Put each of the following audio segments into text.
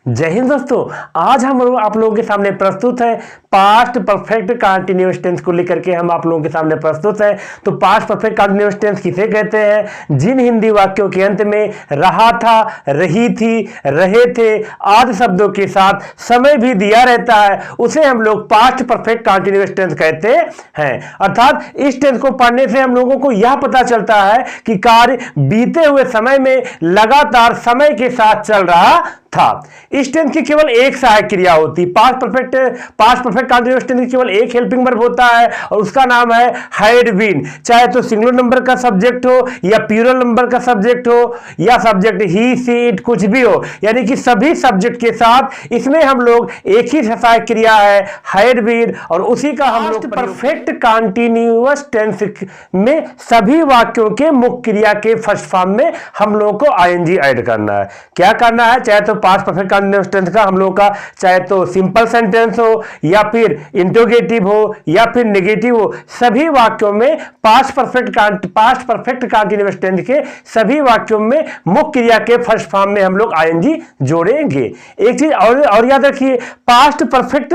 जय हिंद दोस्तों। आज हम आप लोगों के सामने प्रस्तुत है पास्ट परफेक्ट कंटीन्यूअस टेंस को लेकर के हम आप लोगों के सामने प्रस्तुत है। तो पास्ट परफेक्ट कंटीन्यूअस टेंस किसे कहते हैं? जिन हिंदी वाक्यों के अंत में रहा था, रही थी, रहे थे आदि शब्दों के साथ समय भी दिया रहता है, उसे हम लोग पास्ट परफेक्ट कंटीन्यूअस टेंस कहते हैं। अर्थात इस टेंस को पढ़ने से हम लोगों को यह पता चलता है कि कार्य बीते हुए समय में लगातार समय के साथ चल रहा था। इस टेंस की केवल एक सहायक क्रिया होती। पास्ट परफेक्ट कंटीन्यूअस टेंस की केवल एक हेल्पिंग वर्ब होता है और उसका नाम है हैड बीन। चाहे तो सिंगुलर नंबर का सब्जेक्ट हो या प्लूरल नंबर का सब्जेक्ट हो या सब्जेक्ट ही सी इट कुछ भी हो, यानी कि सभी सब्जेक्ट के साथ इसमें हम लोग एक ही सहायक क्रिया है हैड बीन, और उसी का हम लोग परफेक्ट कंटीन्यूअस टेंस में सभी वाक्यों के मुख्य क्रिया के फर्स्ट फॉर्म में हम लोग को आईएनजी ऐड करना है। क्या करना है? चाहे तो पास्ट परफेक्ट कंटीन्यूअस टेंस का हम लोग का चाहे तो सिंपल सेंटेंस हो या फिर इंटरोगेटिव हो या फिर नेगेटिव हो, सभी वाक्यों में पास्ट परफेक्ट कंटीन्यूअस टेंस के सभी वाक्यों में मुख्य क्रिया के फर्स्ट फॉर्म में हम लोग आईएनजी जोड़ेंगे। एक चीज और याद रखिए, पास्ट परफेक्ट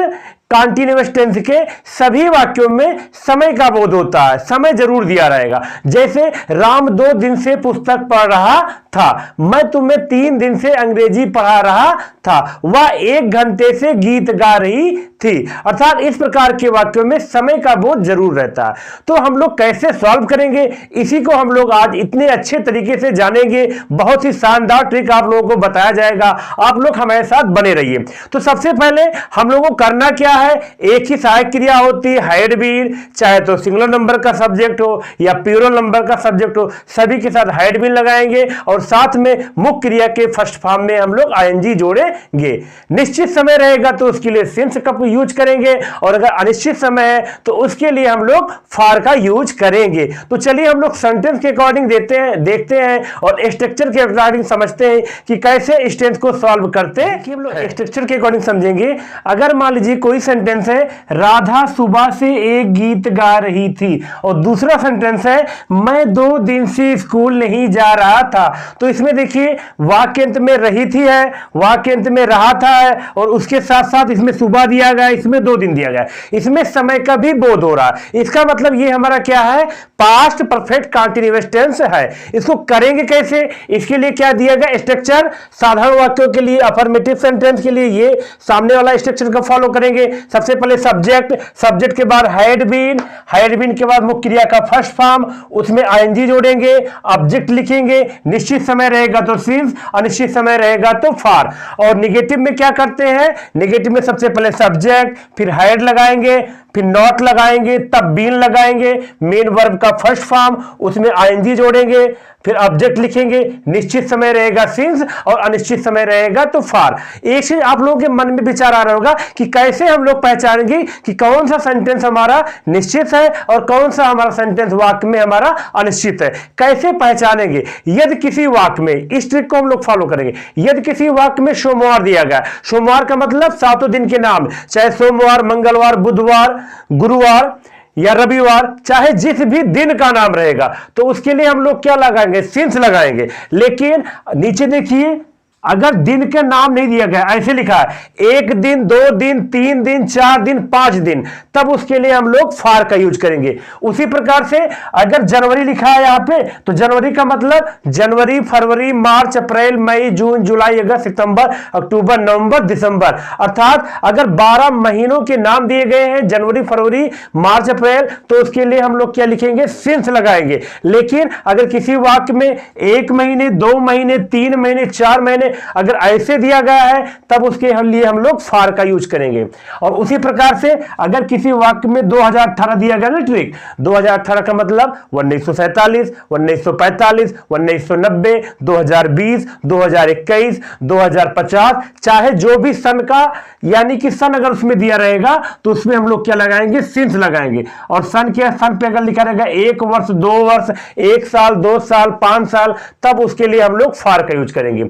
कंटीन्यूअस टेंस के सभी वाक्यों में समय का बोध होता है, समय जरूर दिया रहेगा। जैसे राम 2 दिन से पुस्तक पढ़ रहा था, मैं तुम्हें 3 दिन से अंग्रेजी पढ़ा रहा था, वह 1 घंटे से गीत गा रही थी। अर्थात इस प्रकार के वाक्यों में समय का बोध जरूर रहता है। तो हम लोग कैसे सॉल्व करेंगे, इसी को हम लोग आज इतने अच्छे तरीके से जानेंगे। बहुत ही शानदार ट्रिक आप लोगों को बताया जाएगा, आप लोग हमारे साथ बने रहिए। तो सबसे पहले हम लोगों को करना क्या है, एक ही सहायक क्रिया होती है हैड बीन, चाहे तो सिंगुलर नंबर का सब्जेक्ट हो या प्लूरल नंबर का सब्जेक्ट हो, सभी के साथ हैड बीन लगाएंगे और साथ में मुख्य क्रिया के फर्स्ट फॉर्म में हम लोग आईएनजी जोड़ेंगे। निश्चित समय रहेगा तो उसके लिए सिंस का यूज करेंगे, और अगर अनिश्चित समय है तो उसके लिए हम लोग फॉर का यूज करेंगे। तो चलिए हम लोग सेंटेंस के अकॉर्डिंग देखते हैं और स्ट्रक्चर के अकॉर्डिंग समझते हैं कि कैसे इस टेंस को सॉल्व करते हैं। हम लोग स्ट्रक्चर के अकॉर्डिंग समझेंगे। अगर मान लीजिए कोई सेंटेंस है राधा सुबह से एक गीत गा रही थी, और दूसरा सेंटेंस है मैं 2 दिन से स्कूल नहीं जा रहा था, तो इसमें देखिए वाक्य अंत में रही थी है, वाक्य अंत में रहा था है, और उसके साथ साथ इसमें सुबह दिया गया, इसमें 2 दिन दिया गया, इसमें समय का भी बोध हो रहा है। इसका मतलब ये हमारा क्या है, पास्ट परफेक्ट कंटीन्यूअस टेंस है। इसको करेंगे कैसे, इसके लिए क्या दिया गया स्ट्रक्चर, साधारण वाक्यों के लिए अफर्मेटिव सेंटेंस के लिए ये सामने वाला स्ट्रक्चर का फॉलो करेंगे। सबसे पहले सब्जेक्ट के बाद हैड बीन के बाद मुख्य क्रिया का फर्स्ट फॉर्म, उसमें आईएनजी जोड़ेंगे, ऑब्जेक्ट लिखेंगे, निश्चित समय रहेगा तो सिंस, अनिश्चित समय रहेगा तो फॉर। और नेगेटिव में क्या करते हैं, नेगेटिव में सबसे पहले सब्जेक्ट, फिर हैड लगाएंगे, फिर नॉट लगाएंगे, तब बीन लगाएंगे, मेन वर्ब का फर्स्ट फॉर्म, उसमें आईएनजी जोड़ेंगे, फिर ऑब्जेक्ट लिखेंगे, निश्चित समय रहेगा सिंस और अनिश्चित समय रहेगा तो फॉर। एक चीज आप लोगों के मन में विचार आ रहा होगा कि कैसे हम लोग पहचानेंगे कि कौन सा सेंटेंस हमारा निश्चित है और कौन सा हमारा सेंटेंस वाक्य में हमारा अनिश्चित है। कैसे पहचानेंगे, यदि किसी वाक्य में, इस ट्रिक को हम लोग फॉलो करेंगे, यदि किसी वाक्य में सोमवार दिया गया, सोमवार का मतलब 7 दिन के नाम, चाहे सोमवार, मंगलवार, बुधवार, गुरुवार या रविवार, चाहे जिस भी दिन का नाम रहेगा, तो उसके लिए हम लोग क्या लगाएंगे, सिंस लगाएंगे। लेकिन नीचे देखिए अगर दिन का नाम नहीं दिया गया, ऐसे लिखा है 1 दिन, 2 दिन, 3 दिन, 4 दिन, 5 दिन, तब उसके लिए हम लोग फॉर का यूज करेंगे। उसी प्रकार से अगर जनवरी लिखा है यहां पे, तो जनवरी का मतलब जनवरी, फरवरी, मार्च, अप्रैल, मई, जून, जुलाई, अगस्त, सितंबर, अक्टूबर, नवंबर, दिसंबर, अर्थात अगर 12 महीनों के नाम दिए गए हैं जनवरी, फरवरी, मार्च, अप्रैल, तो उसके लिए हम लोग क्या लिखेंगे, सिंस लगाएंगे। लेकिन अगर किसी वाक्य में 1 महीने, 2 महीने, 3 महीने, 4 महीने अगर ऐसे दिया गया है, तब उसके लिए हम लोग फॉर का यूज करेंगे। और उसी प्रकार से अगर किसी वाक्य में 2018 दिया गया ना ट्रिक, 2018 का मतलब 1947, 1945, 1990, 2020, 2021, 2050, चाहे जो भी सन का, यानी कि सन अगर उसमें दिया रहेगा तो उसमें हम लोग क्या लगाएंगे, सिंस लगाएंगे। और सन क्या, सन पे अगर लिखा रहेगा 1 वर्ष, 2 वर्ष, 1 साल, 2 साल, 5 साल, तब उसके लिए हम लोग फॉर का यूज करेंगे।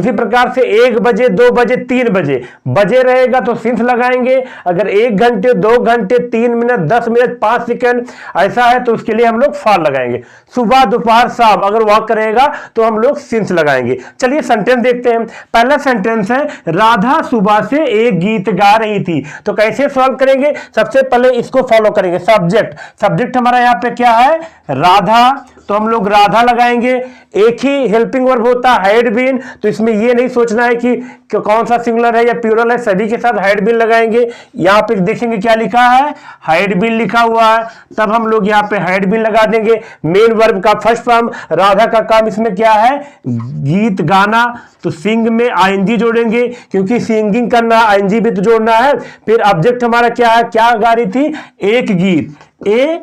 उसी प्रकार से 1 बजे 2 बजे 3 बजे बजे रहेगा तो सिंस लगाएंगे। अगर 1 घंटे 2 घंटे 3 मिनट 10 मिनट 5 सेकंड ऐसा है तो उसके लिए हम लोग फॉर लगाएंगे। सुबह दोपहर शाम अगर वॉक करेगा तो हम लोग सिंस लगाएंगे। चलिए सेंटेंस देखते हैं। पहला सेंटेंस है राधा सुबह से एक गीत गा रही थी। तो कैसे सॉल्व करेंगे? सबसे पहले इसको फॉलो करेंगे। सब्जेक्ट हमारा यहाँ पे क्या है? राधा, तो हम लोग राधा लगाएंगे। एक ही हेल्पिंग वर्ब होता है हैड बीन, तो इसमें ये नहीं सोचना है कि कौन सा सिंगुलर है या प्लूरल है, सभी के साथ हैड बीन लगाएंगे। यहाँ पे देखेंगे क्या लिखा है, हैड बीन लिखा हुआ है, तब हम लोग यहाँ पे हैड बीन लगा देंगे। मेन वर्ब का फर्स्ट फॉर्म, राधा का काम इसमें क्या है? गीत गाना, तो सिंग में आईएनजी जोड़ेंगे क्योंकि सिंगिंग करना, आईएनजी भी तो जोड़ना है। फिर ऑब्जेक्ट हमारा क्या है? क्या गा रही थी? एक गीत, ए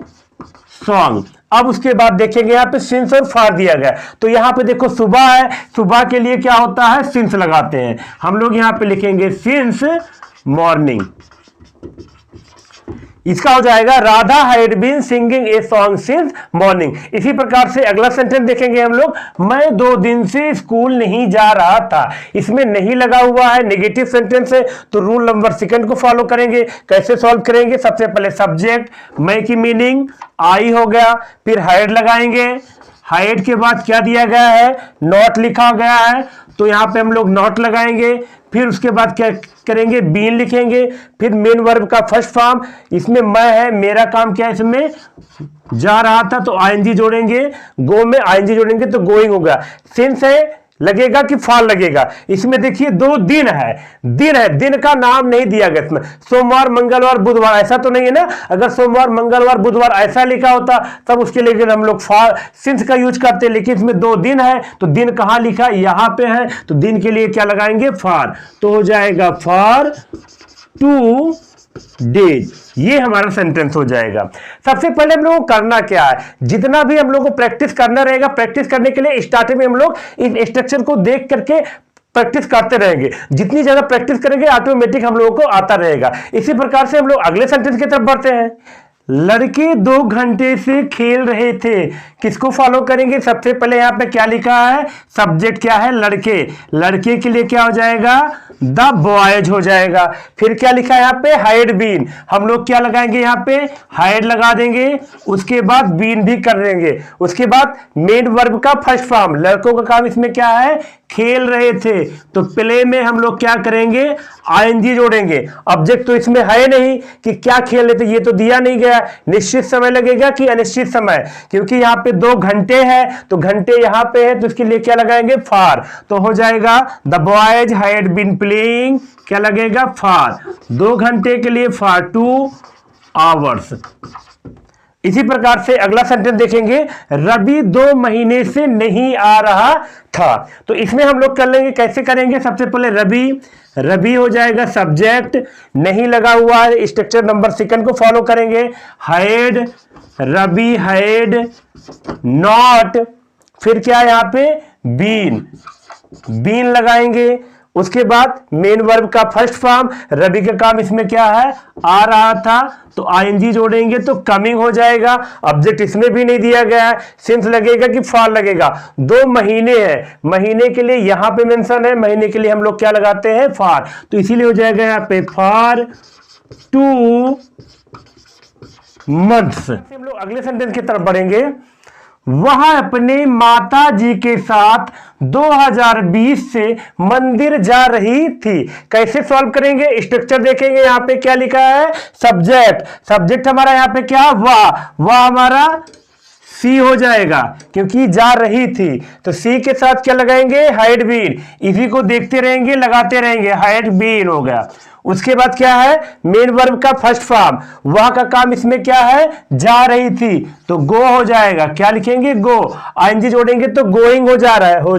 सॉन्ग। अब उसके बाद देखेंगे यहाँ पे सिंस और फॉर दिया गया, तो यहाँ पे देखो सुबह है, सुबह के लिए क्या होता है? सिंस लगाते हैं। हम लोग यहाँ पे लिखेंगे सिंस मॉर्निंग। इसका हो जाएगा Radha had been singing a song since morning. इसी प्रकार से अगला सेंटेंस देखेंगे हम लोग, मैं 2 दिन से स्कूल नहीं जा रहा था। इसमें नहीं लगा हुआ है, नेगेटिव सेंटेंस है, तो रूल नंबर 2 को फॉलो करेंगे। कैसे सॉल्व करेंगे? सबसे पहले सब्जेक्ट, मैं की मीनिंग आई हो गया, फिर हैड लगाएंगे। हैड के बाद क्या दिया गया है? नॉट लिखा गया है, तो यहां पे हम लोग नॉट लगाएंगे। फिर उसके बाद क्या करेंगे? बीन लिखेंगे। फिर मेन वर्ब का फर्स्ट फॉर्म, इसमें मैं है, मेरा काम क्या है? इसमें जा रहा था, तो आईएनजी जोड़ेंगे। गो में आईएनजी जोड़ेंगे तो गोइंग होगा। सिंस है लगेगा कि फॉर लगेगा? इसमें देखिए 2 दिन है, दिन का नाम नहीं दिया गया इसमें। सोमवार मंगलवार बुधवार ऐसा तो नहीं है ना। अगर सोमवार मंगलवार बुधवार ऐसा लिखा होता तब उसके लिए हम लोग फॉर सिंस का यूज करते, लेकिन इसमें 2 दिन है, तो दिन कहां लिखा? यहां पे है, तो दिन के लिए क्या लगाएंगे? फॉर। तो हो जाएगा फॉर 2 डेज। ये हमारा सेंटेंस हो जाएगा। सबसे पहले हम लोगों को करना क्या है? जितना भी हम लोगों को प्रैक्टिस करना रहेगा, प्रैक्टिस करने के लिए स्टार्टिंग में हम लोग इस स्ट्रक्चर को देख करके प्रैक्टिस करते रहेंगे। जितनी ज्यादा प्रैक्टिस करेंगे ऑटोमेटिक हम लोगों को आता रहेगा। इसी प्रकार से हम लोग अगले सेंटेंस की तरफ बढ़ते हैं। लड़के 2 घंटे से खेल रहे थे। किसको फॉलो करेंगे? सबसे पहले यहाँ पे क्या लिखा है? सब्जेक्ट क्या है? लड़के। लड़के के लिए क्या हो जाएगा? द बॉयज हो जाएगा। फिर क्या लिखा है यहाँ पे? Had been. हम लोग क्या लगाएंगे यहाँ पे? हैड लगा देंगे। उसके बाद बीन भी कर देंगे। उसके बाद मेन वर्ब का फर्स्ट फॉर्म, लड़कों का काम इसमें क्या है? खेल रहे थे, तो प्ले में हम लोग क्या करेंगे? आईएनजी जोड़ेंगे। ऑब्जेक्ट तो इसमें है नहीं कि क्या खेल रहे थे, ये तो दिया नहीं गया। निश्चित समय लगेगा कि अनिश्चित समय, क्योंकि यहाँ पे 2 घंटे है, तो घंटे यहाँ पे है, तो इसके लिए क्या लगाएंगे? फॉर। तो हो जाएगा the boys had been playing, क्या लगेगा? फॉर। 2 घंटे के लिए फॉर 2 आवर्स। इसी प्रकार से अगला सेंटेंस देखेंगे, रवि 2 महीने से नहीं आ रहा था। तो इसमें हम लोग कर लेंगे। कैसे करेंगे? सबसे पहले रवि हो जाएगा सब्जेक्ट, नहीं लगा हुआ है, स्ट्रक्चर नंबर 2 को फॉलो करेंगे। हैड, रवि हैड नॉट, फिर क्या है यहाँ पे? बीन लगाएंगे। उसके बाद मेन वर्ब का फर्स्ट फॉर्म, रवि का काम इसमें क्या है? आ रहा था, तो आईएनजी जोड़ेंगे तो कमिंग हो जाएगा। ऑब्जेक्ट इसमें भी नहीं दिया गया है, सिंस लगेगा कि फॉर लगेगा? 2 महीने है, महीने के लिए यहां पे मेंशन है, महीने के लिए हम लोग क्या लगाते हैं? फॉर। तो इसीलिए हो जाएगा यहाँ पे फॉर 2 मंथ्स। हम लोग अगले सेंटेंस की तरफ बढ़ेंगे। वह अपने माता जी के साथ 2020 से मंदिर जा रही थी। कैसे सॉल्व करेंगे? स्ट्रक्चर देखेंगे। यहाँ पे क्या लिखा है? सब्जेक्ट हमारा यहाँ पे क्या? वह हमारा सी हो जाएगा, क्योंकि जा रही थी, तो सी के साथ क्या लगाएंगे? Had been. इसी को देखते रहेंगे, लगाते रहेंगे, हैड बीन हो गया। उसके बाद क्या है? मेन वर्ब का फर्स्ट फॉर्म, वह का काम इसमें क्या है? जा रही थी, तो गो हो जाएगा। क्या लिखेंगे? गो। आईएनजी जोड़ेंगे तो गोइंग हो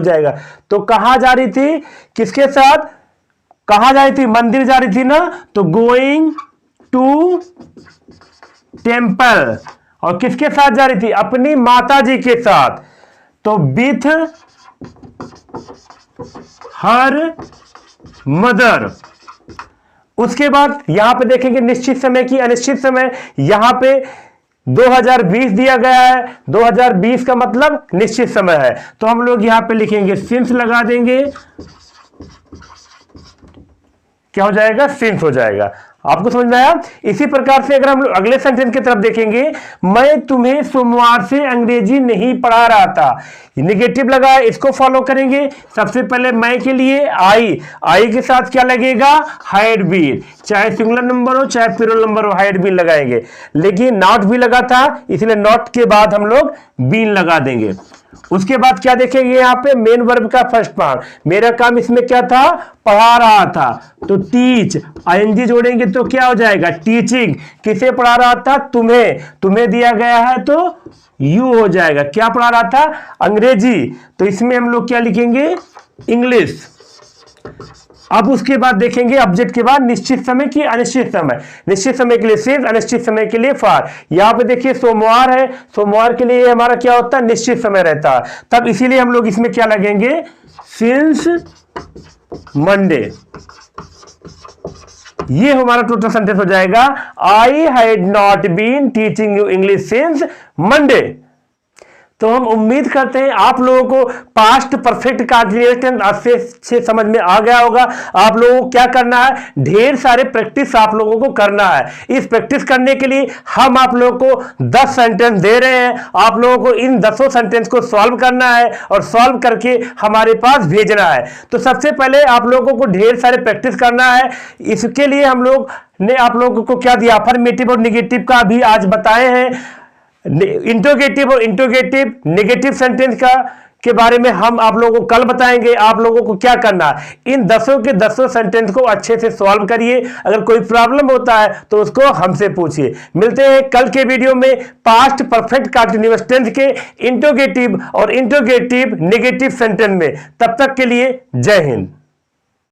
जाएगा। तो कहां जा रही थी? किसके साथ? कहां जा रही थी? मंदिर जा रही थी ना, तो गोइंग टू टेम्पल। और किसके साथ जा रही थी? अपनी माता जी के साथ, तो विथ हर मदर। उसके बाद यहां पे देखेंगे निश्चित समय की अनिश्चित समय। यहां पे 2020 दिया गया है, 2020 का मतलब निश्चित समय है, तो हम लोग यहां पे लिखेंगे सिंस लगा देंगे क्या हो जाएगा, सिंस हो जाएगा। आपको समझ में आया। इसी प्रकार से अगर हम लोग अगले सेंटेंस की तरफ देखेंगे, मैं तुम्हें सोमवार से अंग्रेजी नहीं पढ़ा रहा था, निगेटिव लगा है, इसको फॉलो करेंगे। सबसे पहले मैं के लिए आई के साथ क्या लगेगा, हैड बीन, चाहे सिंगुलर नंबर हो चाहे प्लूरल नंबर हो, हैड बीन लगाएंगे। लेकिन नॉट भी लगा था, इसलिए नॉट के बाद हम लोग बीन लगा देंगे। उसके बाद क्या देखेंगे, यहाँ पे मेन वर्ब का फर्स्ट पार्ट, मेरा काम इसमें क्या था, पढ़ा रहा था, तो टीच, आईएनजी जोड़ेंगे तो क्या हो जाएगा, टीचिंग। किसे पढ़ा रहा था, तुम्हें दिया गया है तो यू हो जाएगा। क्या पढ़ा रहा था, अंग्रेजी, तो इसमें हम लोग क्या लिखेंगे, इंग्लिश। अब उसके बाद देखेंगे ऑब्जेक्ट के बाद निश्चित समय की अनिश्चित समय, निश्चित समय के लिए सिंस, अनिश्चित समय के लिए फॉर। यहां पे देखिए सोमवार है, सोमवार के लिए हमारा क्या होता है, निश्चित समय रहता है, तब इसीलिए हम लोग इसमें क्या लगेंगे, सिंस मंडे। ये हमारा टोटल सेंटेंस हो जाएगा, I had not been teaching you English since Monday. तो हम उम्मीद करते हैं आप लोगों को पास्ट परफेक्ट कंटीन्यूअस टेंस अच्छे से समझ में आ गया होगा। आप लोगों को क्या करना है, ढेर सारे प्रैक्टिस आप लोगों को करना है। इस प्रैक्टिस करने के लिए हम आप लोगों को 10 सेंटेंस दे रहे हैं, आप लोगों को इन 10 सेंटेंस को सॉल्व करना है और सॉल्व करके हमारे पास भेजना है। तो सबसे पहले आप लोगों को ढेर सारे प्रैक्टिस करना है। इसके लिए हम लोग ने आप लोगों को क्या दिया, अफर्मेटिव और निगेटिव का भी आज बताए हैं। इंट्रोगेटिव और इंट्रोगेटिव नेगेटिव सेंटेंस का के बारे में हम आप लोगों को कल बताएंगे। आप लोगों को क्या करना है, इन 10 के 10 सेंटेंस को अच्छे से सॉल्व करिए। अगर कोई प्रॉब्लम होता है तो उसको हमसे पूछिए। मिलते हैं कल के वीडियो में पास्ट परफेक्ट कंटीन्यूअस टेंस के इंट्रोगेटिव और इंट्रोगेटिव नेगेटिव सेंटेंस में। तब तक के लिए जय हिंद।